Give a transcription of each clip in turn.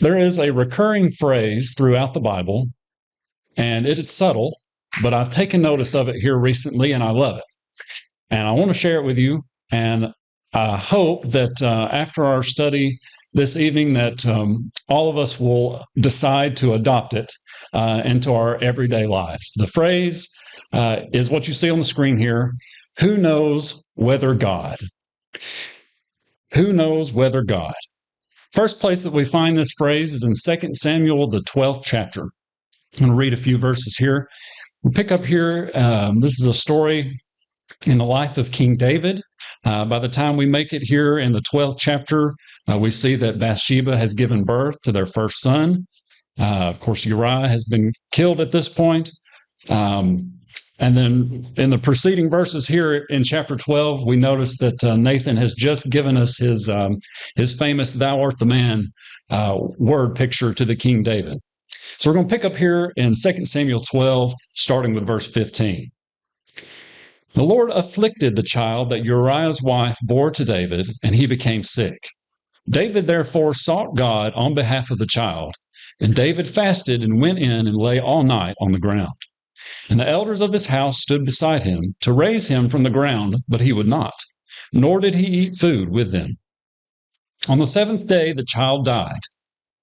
There is a recurring phrase throughout the Bible, and it is subtle, but I've taken notice of it here recently, and I love it. And I want to share it with you. And I hope that after our study this evening, that all of us will decide to adopt it into our everyday lives. The phrase is what you see on the screen here. Who knows whether God? Who knows whether God? First place that we find this phrase is in 2 Samuel, the 12th chapter. I'm going to read a few verses here. We pick up here. This is a story in the life of King David. By the time we make it here in the 12th chapter, we see that Bathsheba has given birth to their first son. Of course, Uriah has been killed at this point. And then in the preceding verses here in chapter 12, we notice that Nathan has just given us his famous "Thou art the man" word picture to the King David. So we're going to pick up here in 2 Samuel 12, starting with verse 15. The Lord afflicted the child that Uriah's wife bore to David, and he became sick. David therefore sought God on behalf of the child, and David fasted and went in and lay all night on the ground. And the elders of his house stood beside him to raise him from the ground, but he would not, nor did he eat food with them. On the seventh day the child died,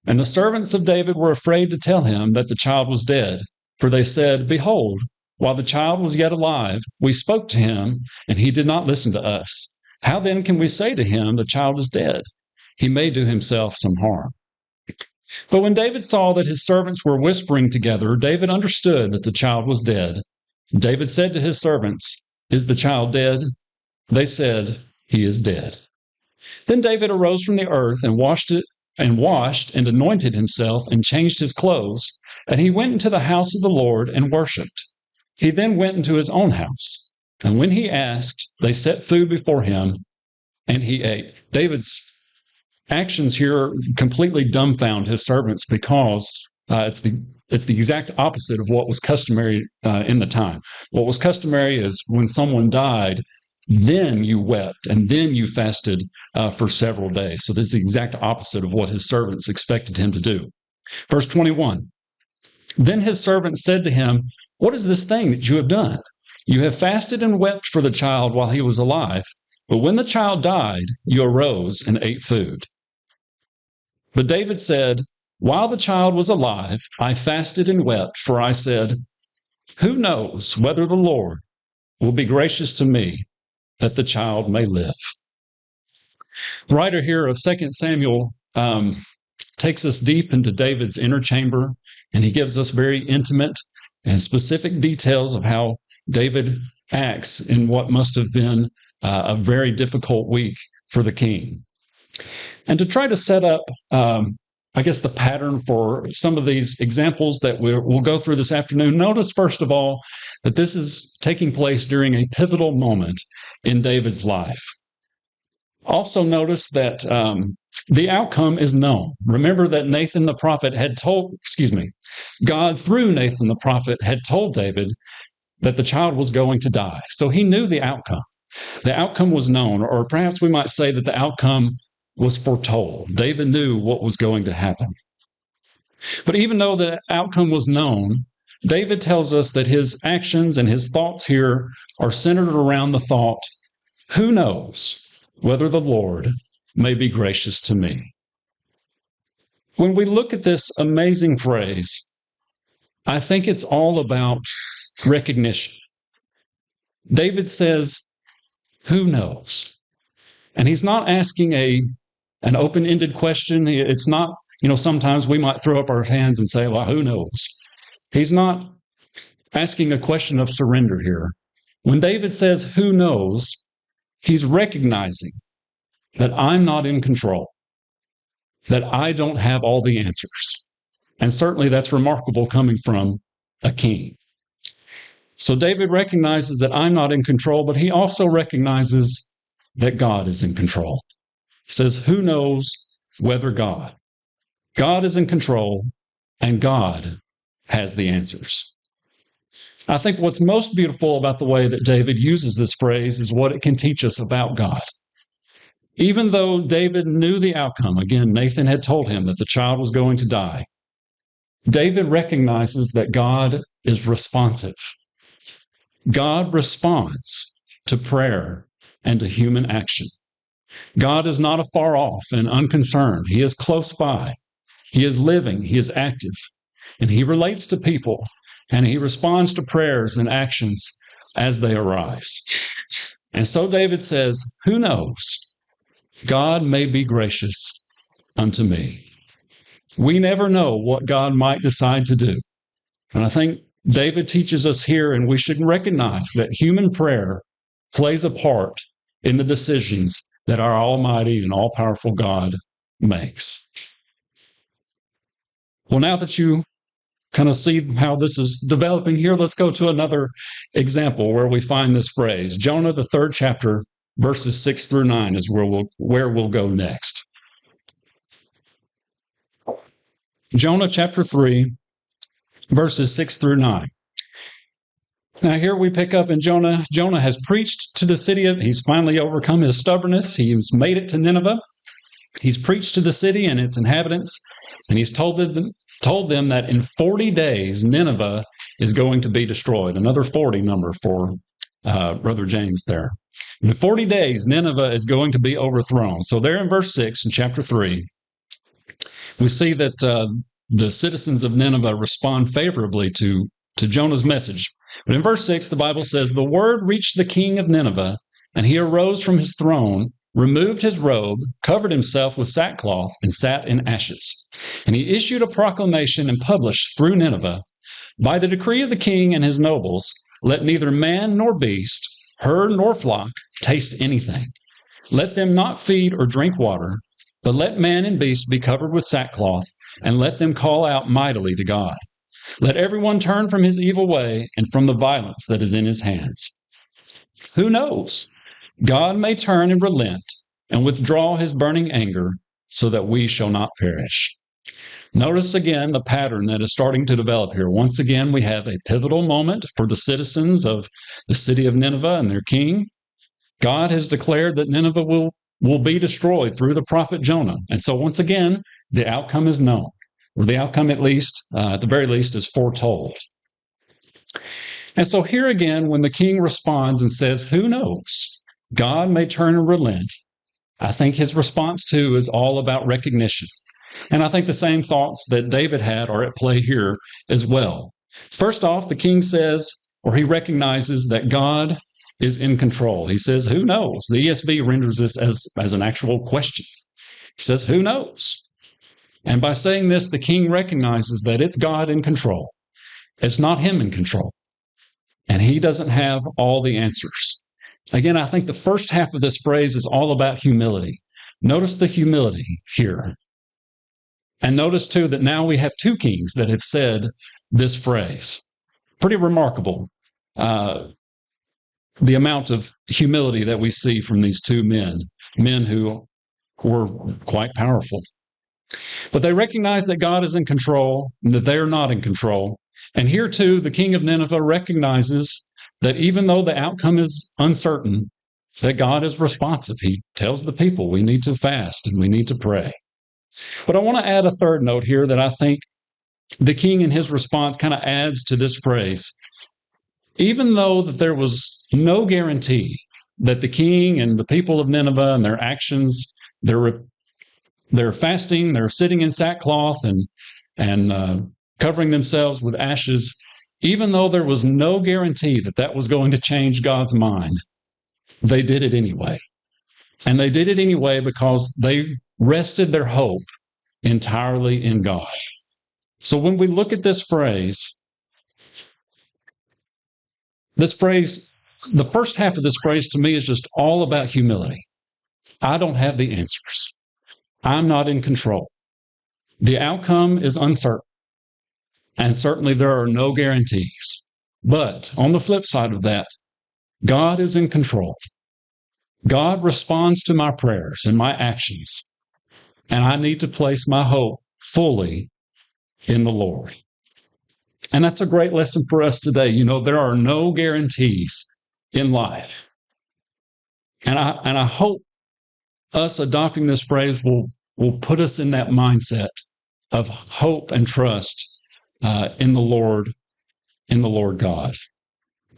and the servants of David were afraid to tell him that the child was dead, for they said, "Behold, while the child was yet alive, we spoke to him, and he did not listen to us. How then can we say to him, the child is dead? He may do himself some harm." But when David saw that his servants were whispering together, David understood that the child was dead. David said to his servants, "Is the child dead?" They said, "He is dead." Then David arose from the earth and washed and anointed himself and changed his clothes, and he went into the house of the Lord and worshipped. He then went into his own house, and when he asked, they set food before him, and he ate. David's actions here completely dumbfound his servants because it's the exact opposite of what was customary in the time. What was customary is when someone died, then you wept and then you fasted for several days. So this is the exact opposite of what his servants expected him to do. Verse 21, then his servants said to him, "What is this thing that you have done? You have fasted and wept for the child while he was alive, but when the child died, you arose and ate food." But David said, "While the child was alive, I fasted and wept, for I said, who knows whether the Lord will be gracious to me that the child may live." The writer here of 2 Samuel takes us deep into David's inner chamber, and he gives us very intimate and specific details of how David acts in what must have been a very difficult week for the king. And to try to set up, the pattern for some of these examples that we'll go through this afternoon, notice, first of all, that this is taking place during a pivotal moment in David's life. Also notice that the outcome is known. Remember that God through Nathan the prophet had told David that the child was going to die. So he knew the outcome. The outcome was known, or perhaps we might say that the outcome was foretold. David knew what was going to happen. But even though the outcome was known, David tells us that his actions and his thoughts here are centered around the thought, who knows whether the Lord may be gracious to me? When we look at this amazing phrase, I think it's all about recognition. David says, who knows? And he's not asking an open-ended question. It's not, sometimes we might throw up our hands and say, well, who knows? He's not asking a question of surrender here. When David says, who knows, he's recognizing that I'm not in control, that I don't have all the answers. And certainly that's remarkable coming from a king. So David recognizes that I'm not in control, but he also recognizes that God is in control. He says, who knows whether God? God is in control, and God has the answers. I think what's most beautiful about the way that David uses this phrase is what it can teach us about God. Even though David knew the outcome, again, Nathan had told him that the child was going to die, David recognizes that God is responsive. God responds to prayer and to human action. God is not afar off and unconcerned. He is close by. He is living. He is active. And he relates to people, and he responds to prayers and actions as they arise. And so David says, who knows? God may be gracious unto me. We never know what God might decide to do. And I think David teaches us here, and we should recognize that human prayer plays a part in the decisions that our almighty and all-powerful God makes. Well, now that you kind of see how this is developing here, let's go to another example where we find this phrase. Jonah, the 3rd chapter, verses 6 through 9 is where we'll go next. Jonah chapter 3, verses 6 through 9. Now here we pick up in Jonah. Jonah has preached to the city. He's finally overcome his stubbornness. He's made it to Nineveh. He's preached to the city and its inhabitants, and he's told them that in 40 days, Nineveh is going to be destroyed. Another 40 number for Brother James there. In 40 days, Nineveh is going to be overthrown. So there in verse 6 in chapter 3, we see that the citizens of Nineveh respond favorably to Jonah's message. But in verse 6, the Bible says, the word reached the king of Nineveh, and he arose from his throne, removed his robe, covered himself with sackcloth, and sat in ashes. And he issued a proclamation and published through Nineveh, by the decree of the king and his nobles, let neither man nor beast, herd nor flock, taste anything. Let them not feed or drink water, but let man and beast be covered with sackcloth, and let them call out mightily to God. Let everyone turn from his evil way and from the violence that is in his hands. Who knows? God may turn and relent and withdraw his burning anger so that we shall not perish. Notice again the pattern that is starting to develop here. Once again, we have a pivotal moment for the citizens of the city of Nineveh and their king. God has declared that Nineveh will be destroyed through the prophet Jonah. And so once again, the outcome is known, or the outcome at the very least, is foretold. And so here again, when the king responds and says, who knows? God may turn and relent. I think his response too is all about recognition. And I think the same thoughts that David had are at play here as well. First off, the king says, or he recognizes that God is in control. He says, who knows? The ESV renders this as an actual question. He says, who knows? And by saying this, the king recognizes that it's God in control. It's not him in control. And he doesn't have all the answers. Again, I think the first half of this phrase is all about humility. Notice the humility here. And notice, too, that now we have two kings that have said this phrase. Pretty remarkable, the amount of humility that we see from these two men who were quite powerful. But they recognize that God is in control and that they are not in control. And here, too, the king of Nineveh recognizes that even though the outcome is uncertain, that God is responsive. He tells the people we need to fast and we need to pray. But I want to add a third note here that I think the king in his response kind of adds to this phrase. Even though that there was no guarantee that the king and the people of Nineveh and their actions, their fasting, they're sitting in sackcloth and covering themselves with ashes, even though there was no guarantee that that was going to change God's mind, they did it anyway. And they did it anyway because they rested their hope entirely in God. So when we look at this phrase, the first half of this phrase to me is just all about humility. I don't have the answers. I'm not in control. The outcome is uncertain. And certainly there are no guarantees. But on the flip side of that, God is in control. God responds to my prayers and my actions. And I need to place my hope fully in the Lord. And that's a great lesson for us today. You know, there are no guarantees in life. And I hope us adopting this phrase will put us in that mindset of hope and trust in the Lord God.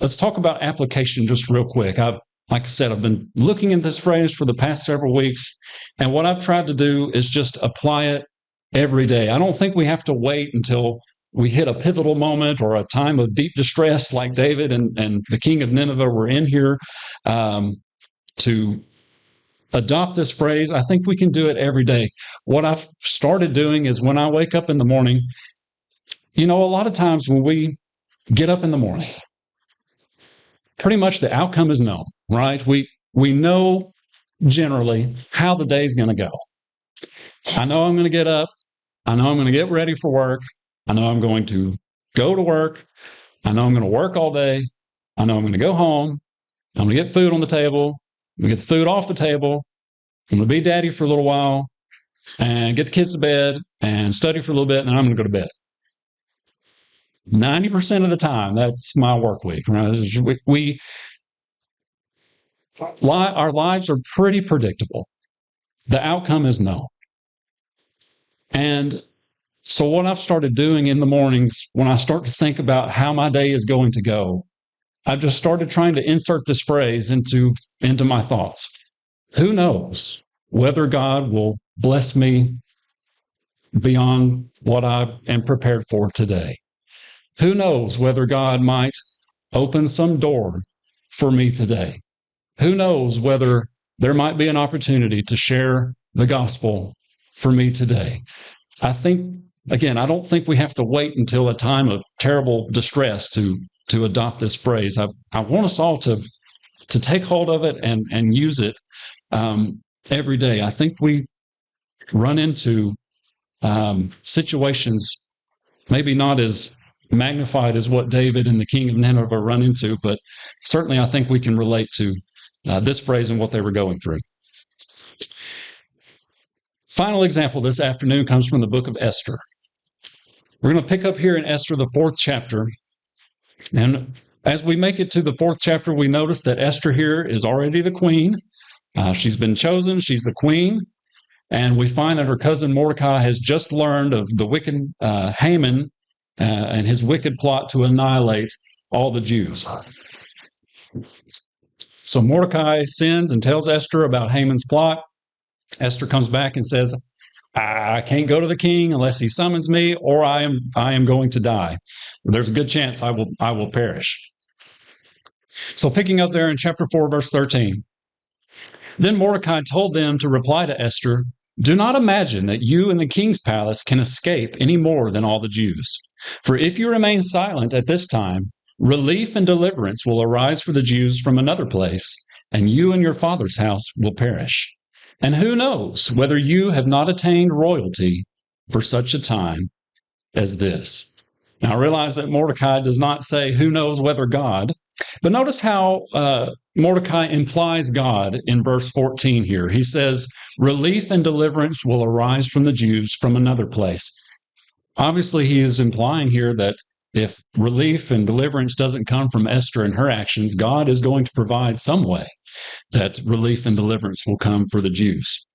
Let's talk about application just real quick. Like I said, I've been looking at this phrase for the past several weeks, and what I've tried to do is just apply it every day. I don't think we have to wait until we hit a pivotal moment or a time of deep distress like David and the king of Nineveh were in here to adopt this phrase. I think we can do it every day. What I've started doing is when I wake up in the morning, a lot of times when we get up in the morning, pretty much the outcome is known, right? We know generally how the day's going to go. I know I'm going to get up. I know I'm going to get ready for work. I know I'm going to go to work. I know I'm going to work all day. I know I'm going to go home. I'm going to get food on the table. I'm going to get the food off the table. I'm going to be daddy for a little while and get the kids to bed and study for a little bit, and then I'm going to go to bed. 90% of the time, that's my work week. Right? Our lives are pretty predictable. The outcome is known. And so what I've started doing in the mornings, when I start to think about how my day is going to go, I've just started trying to insert this phrase into my thoughts. Who knows whether God will bless me beyond what I am prepared for today? Who knows whether God might open some door for me today? Who knows whether there might be an opportunity to share the gospel for me today? I don't think we have to wait until a time of terrible distress to adopt this phrase. I want us all to take hold of it and use it every day. I think we run into situations maybe not as magnified as what David and the king of Nineveh run into, but certainly I think we can relate to this phrase and what they were going through. Final example this afternoon comes from the book of Esther. We're going to pick up here in Esther, the 4th chapter. And as we make it to the 4th chapter, we notice that Esther here is already the queen. She's been chosen. She's the queen. And we find that her cousin Mordecai has just learned of the wicked Haman and his wicked plot to annihilate all the Jews. So Mordecai sends and tells Esther about Haman's plot. Esther comes back and says, I can't go to the king unless he summons me, or I am going to die. There's a good chance I will perish. So picking up there in chapter 4, verse 13. Then Mordecai told them to reply to Esther, do not imagine that you in the king's palace can escape any more than all the Jews. For if you remain silent at this time, relief and deliverance will arise for the Jews from another place, and you and your father's house will perish. And who knows whether you have not attained royalty for such a time as this. Now, I realize that Mordecai does not say who knows whether God, but notice how Mordecai implies God in verse 14 here. He says, relief and deliverance will arise from the Jews from another place. Obviously, he is implying here that if relief and deliverance doesn't come from Esther and her actions, God is going to provide some way that relief and deliverance will come for the Jews.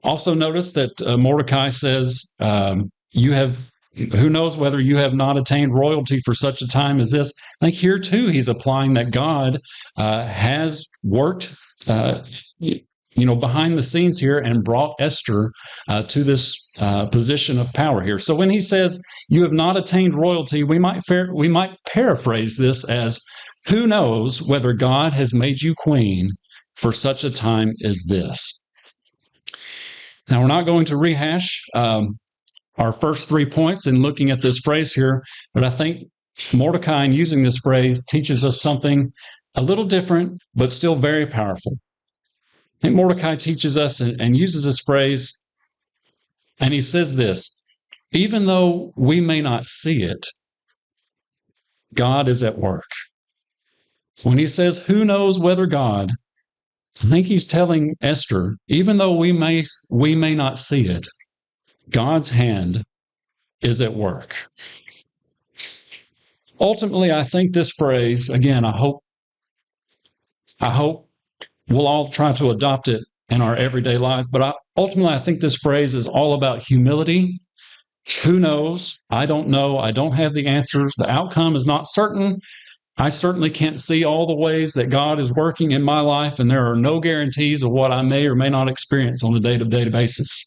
Also notice that Mordecai says, who knows whether you have not attained royalty for such a time as this. I think here too he's applying that God has worked behind the scenes here and brought Esther to this position of power here. So when he says you have not attained royalty, we might paraphrase this as, who knows whether God has made you queen for such a time as this. Now, we're not going to rehash our first 3 points in looking at this phrase here, but I think Mordecai, in using this phrase, teaches us something a little different, but still very powerful. I think Mordecai teaches us and uses this phrase, and he says this, even though we may not see it, God is at work. When he says, who knows whether God, I think he's telling Esther, even though we may not see it, God's hand is at work. Ultimately, I think this phrase, again, I hope we'll all try to adopt it in our everyday life. But ultimately, I think this phrase is all about humility. Who knows? I don't know. I don't have the answers. The outcome is not certain. I certainly can't see all the ways that God is working in my life, and there are no guarantees of what I may or may not experience on a day-to-day basis.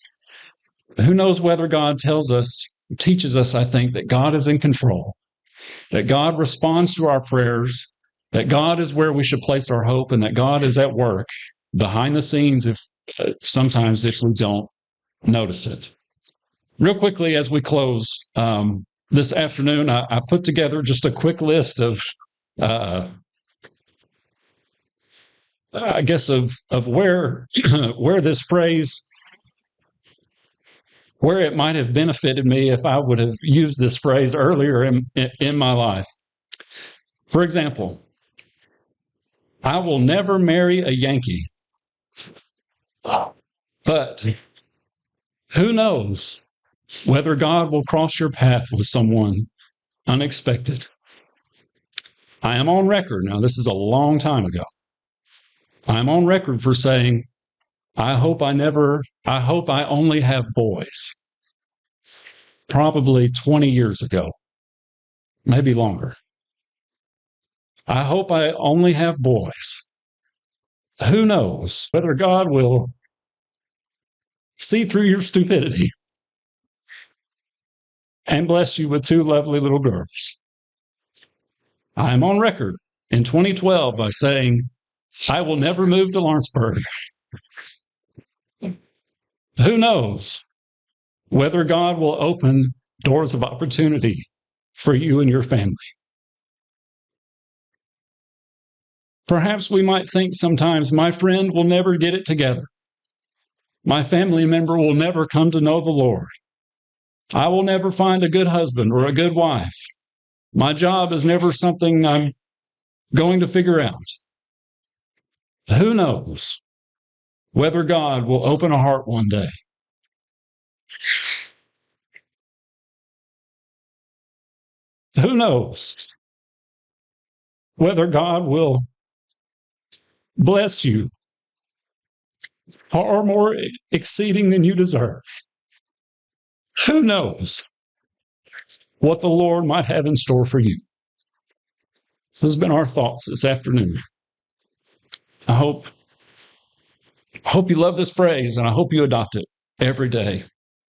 But who knows whether God teaches us, I think, that God is in control, that God responds to our prayers, that God is where we should place our hope, and that God is at work behind the scenes sometimes if we don't notice it. Real quickly, as we close this afternoon, I put together just a quick list of, I guess, of where this phrase, where it might have benefited me if I would have used this phrase earlier in my life. For example, I will never marry a Yankee, but who knows whether God will cross your path with someone unexpected. I am on record, now this is a long time ago, I'm on record for saying, I hope I only have boys. Probably 20 years ago, maybe longer. I hope I only have boys. Who knows whether God will see through your stupidity and bless you with two lovely little girls. I am on record in 2012 by saying, I will never move to Lawrenceburg. Who knows whether God will open doors of opportunity for you and your family. Perhaps we might think sometimes, my friend will never get it together. My family member will never come to know the Lord. I will never find a good husband or a good wife. My job is never something I'm going to figure out. Who knows whether God will open a heart one day? Who knows whether God will bless you far more exceeding than you deserve? Who knows what the Lord might have in store for you? This has been our thoughts this afternoon. I hope you love this phrase, and I hope you adopt it every day.